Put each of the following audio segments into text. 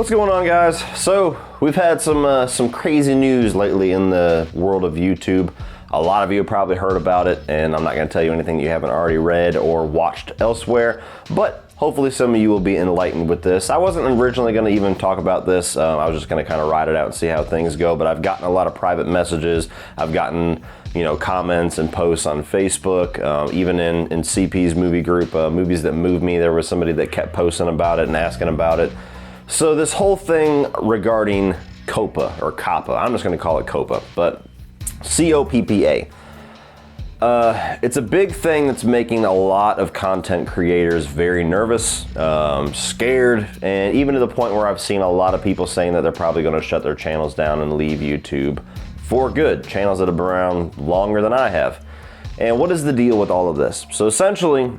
What's going on, guys? So we've had some crazy news lately in the world of YouTube. A lot of you have probably heard about it, and I'm not going to tell you anything you haven't already read or watched elsewhere, but hopefully some of you will be enlightened with this. I wasn't originally going to even talk about this. I was just going to kind of ride it out and see how things go, but I've gotten a lot of private messages. I've gotten, comments and posts on Facebook, even in CP's movie group, Movies That Move Me. There was somebody that kept posting about it and asking about it. So this whole thing regarding Coppa, or Coppa, I'm just going to call it Coppa, but C-O-P-P-A. It's a big thing that's making a lot of content creators very nervous, scared, and even to the point where I've seen a lot of people saying that they're probably going to shut their channels down and leave YouTube for good. Channels that have been around longer than I have. And what is the deal with all of this? So essentially,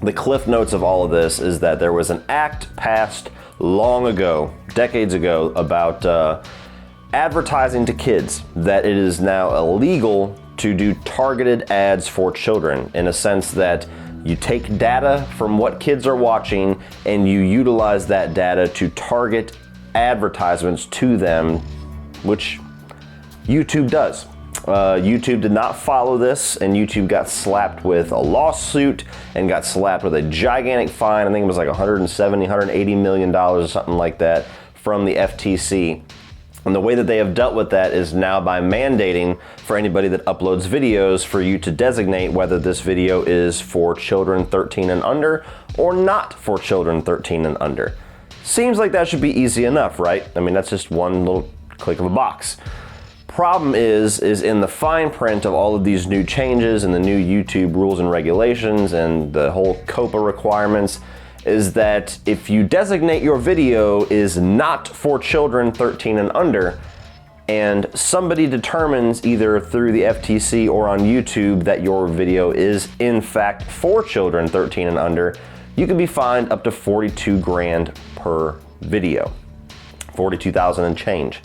the cliff notes of all of this is that there was an act passed long ago, decades ago, about advertising to kids, that it is now illegal to do targeted ads for children, in a sense that you take data from what kids are watching and you utilize that data to target advertisements to them, which YouTube does. YouTube did not follow this, and YouTube got slapped with a lawsuit and got slapped with a gigantic fine. I think it was like $170, $180 million or something like that from the FTC. And the way that they have dealt with that is now by mandating for anybody that uploads videos for you to designate whether this video is for children 13 and under or not for children 13 and under. Seems like that should be easy enough, right? I mean, that's just one little click of a box. Problem is in the fine print of all of these new changes and the new YouTube rules and regulations and the whole Coppa requirements, is that if you designate your video is not for children 13 and under, and somebody determines either through the FTC or on YouTube that your video is in fact for children 13 and under, you can be fined up to 42 grand per video, 42,000 and change.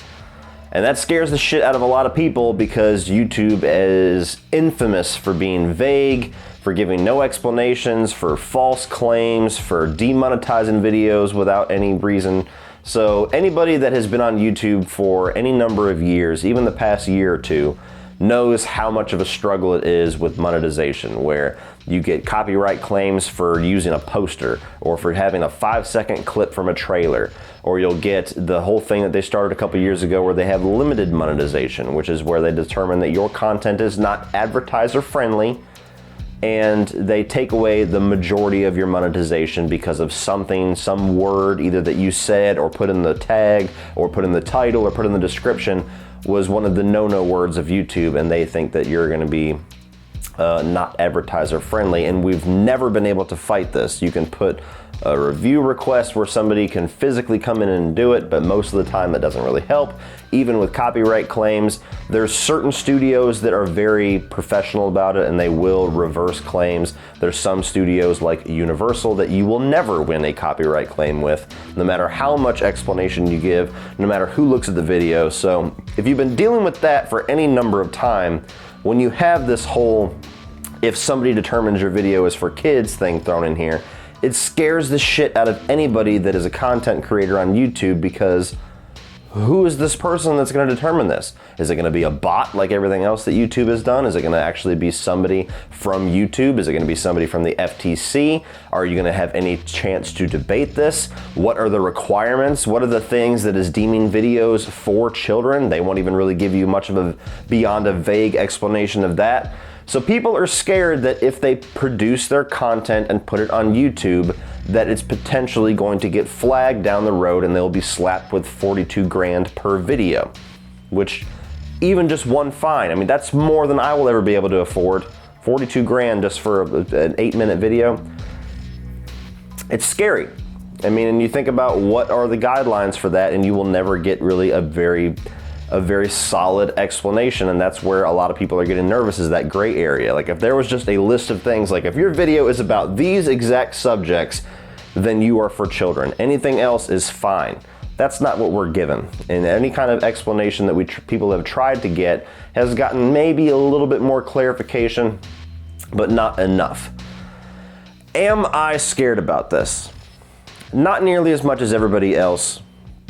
And that scares the shit out of a lot of people because YouTube is infamous for being vague, for giving no explanations, for false claims, for demonetizing videos without any reason. So anybody that has been on YouTube for any number of years, even the past year or two, knows how much of a struggle it is with monetization, where you get copyright claims for using a poster or for having a 5-second clip from a trailer, or you'll get the whole thing that they started a couple years ago where they have limited monetization, which is where they determine that your content is not advertiser friendly, and they take away the majority of your monetization because of something, some word either that you said or put in the tag or put in the title or put in the description was one of the no-no words of YouTube, and they think that you're going to be not advertiser friendly. And we've never been able to fight this. You can put a review request where somebody can physically come in and do it, but most of the time it doesn't really help. Even with copyright claims, there's certain studios that are very professional about it and they will reverse claims. There's some studios like Universal that you will never win a copyright claim with, no matter how much explanation you give, no matter who looks at the video. So if you've been dealing with that for any number of time, when you have this whole, if somebody determines your video is for kids thing thrown in here, it scares the shit out of anybody that is a content creator on YouTube, because who is this person that's going to determine this? Is it going to be a bot like everything else that YouTube has done? Is it going to actually be somebody from YouTube? Is it going to be somebody from the FTC? Are you going to have any chance to debate this? What are the requirements? What are the things that is deeming videos for children? They won't even really give you much of a beyond a vague explanation of that. So people are scared that if they produce their content and put it on YouTube, that it's potentially going to get flagged down the road and they'll be slapped with 42 grand per video, which even just one fine, I mean, that's more than I will ever be able to afford. 42 grand just for an 8-minute video. It's scary. I mean, and you think about what are the guidelines for that, and you will never get really a very solid explanation, and that's where a lot of people are getting nervous, is that gray area. Like if there was just a list of things, like if your video is about these exact subjects, then you are for children. Anything else is fine. That's not what we're given. And any kind of explanation that people have tried to get has gotten maybe a little bit more clarification, but not enough. Am I scared about this? Not nearly as much as everybody else,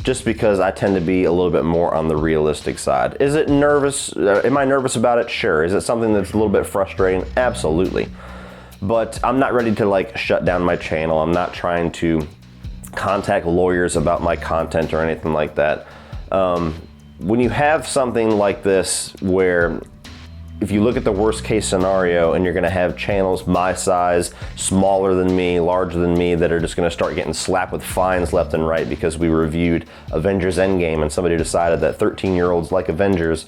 just because I tend to be a little bit more on the realistic side. Is it nervous? Am I nervous about it? Sure. Is it something that's a little bit frustrating? Absolutely. But I'm not ready to like shut down my channel. I'm not trying to contact lawyers about my content or anything like that. When you have something like this where if you look at the worst case scenario and you're gonna have channels my size, smaller than me, larger than me, that are just gonna start getting slapped with fines left and right because we reviewed Avengers Endgame and somebody decided that 13-year-olds like Avengers,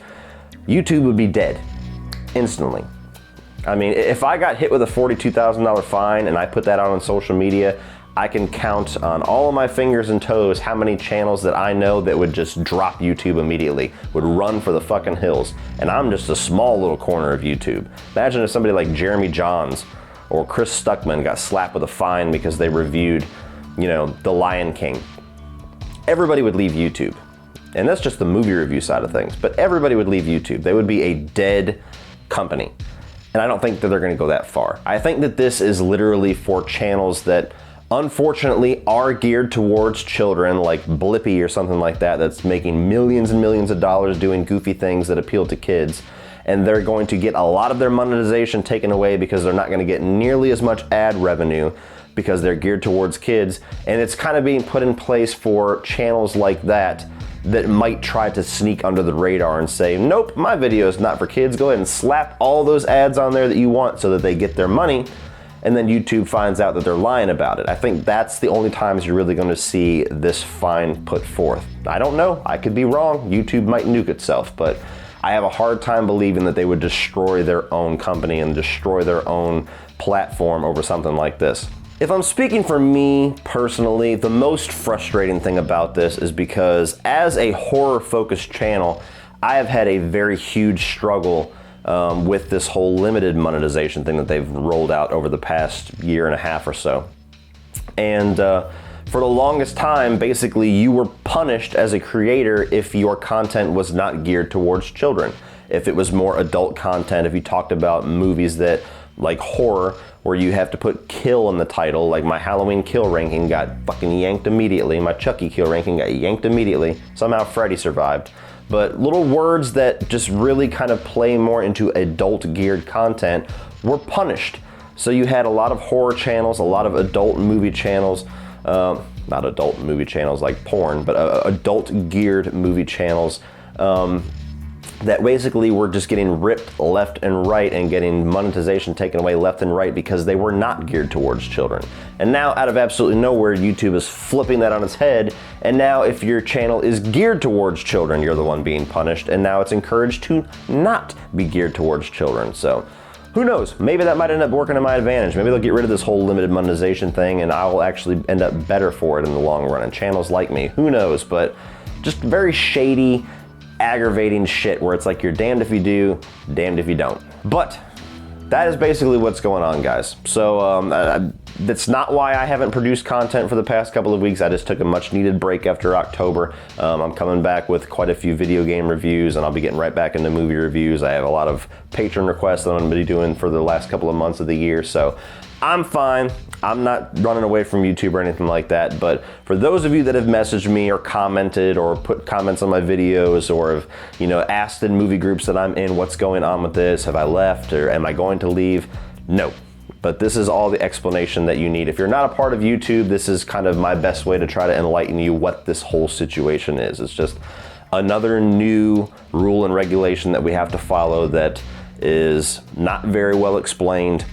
YouTube would be dead instantly. I mean, if I got hit with a $42,000 fine and I put that out on social media, I can count on all of my fingers and toes how many channels that I know that would just drop YouTube immediately, would run for the fucking hills. And I'm just a small little corner of YouTube. Imagine if somebody like Jeremy Johns or Chris Stuckman got slapped with a fine because they reviewed, you know, The Lion King. Everybody would leave YouTube. And that's just the movie review side of things. But everybody would leave YouTube. They would be a dead company. And I don't think that they're gonna go that far. I think that this is literally for channels that unfortunately are geared towards children, like Blippi or something like that, that's making millions and millions of dollars doing goofy things that appeal to kids. And they're going to get a lot of their monetization taken away because they're not going to get nearly as much ad revenue because they're geared towards kids. And it's kind of being put in place for channels like that that might try to sneak under the radar and say, nope, my video is not for kids. Go ahead and slap all those ads on there that you want so that they get their money. And then YouTube finds out that they're lying about it. I think that's the only times you're really gonna see this fine put forth. I don't know, I could be wrong. YouTube might nuke itself, but I have a hard time believing that they would destroy their own company and destroy their own platform over something like this. If I'm speaking for me personally, the most frustrating thing about this is because as a horror-focused channel, I have had a very huge struggle with this whole limited monetization thing that they've rolled out over the past year and a half or so. And for the longest time, basically you were punished as a creator if your content was not geared towards children. If it was more adult content, if you talked about movies that, like horror, where you have to put kill in the title, like my Halloween kill ranking got fucking yanked immediately, my Chucky kill ranking got yanked immediately, somehow Freddy survived. But little words that just really kind of play more into adult geared content were punished. So you had a lot of horror channels, a lot of adult movie channels, not adult movie channels like porn, but adult geared movie channels that basically were just getting ripped left and right and getting monetization taken away left and right because they were not geared towards children. And now out of absolutely nowhere, YouTube is flipping that on its head. And now if your channel is geared towards children, you're the one being punished. And now it's encouraged to not be geared towards children. So who knows? Maybe that might end up working to my advantage. Maybe they'll get rid of this whole limited monetization thing and I will actually end up better for it in the long run. And channels like me, who knows? But just very shady, aggravating shit where it's like you're damned if you do, damned if you don't. But that is basically what's going on, guys. So that's not why I haven't produced content for the past couple of weeks. I just took a much needed break after October. I'm coming back with quite a few video game reviews and I'll be getting right back into movie reviews. I have a lot of patron requests that I'm gonna be doing for the last couple of months of the year. So I'm fine. I'm not running away from YouTube or anything like that, but for those of you that have messaged me or commented or put comments on my videos or have, you know, asked in movie groups that I'm in, what's going on with this? Have I left or am I going to leave? No, but this is all the explanation that you need. If you're not a part of YouTube, this is kind of my best way to try to enlighten you what this whole situation is. It's just another new rule and regulation that we have to follow that is not very well explained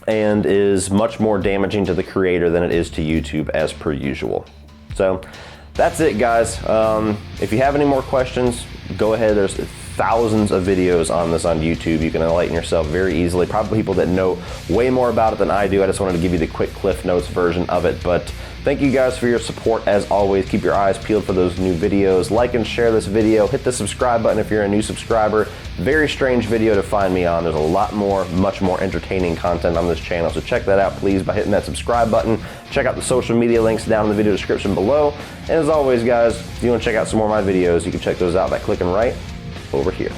and is much more damaging to the creator than it is to YouTube as per usual. So that's it, guys. If you have any more questions, go ahead. There's thousands of videos on this on YouTube. You can enlighten yourself very easily. Probably people that know way more about it than I do. I just wanted to give you the quick Cliff Notes version of it. But thank you guys for your support as always. Keep your eyes peeled for those new videos. Like and share this video. Hit the subscribe button if you're a new subscriber. Very strange video to find me on. There's a lot more, much more entertaining content on this channel. So check that out, please, by hitting that subscribe button. Check out the social media links down in the video description below. And as always, guys, if you want to check out some more of my videos, you can check those out by clicking right over here.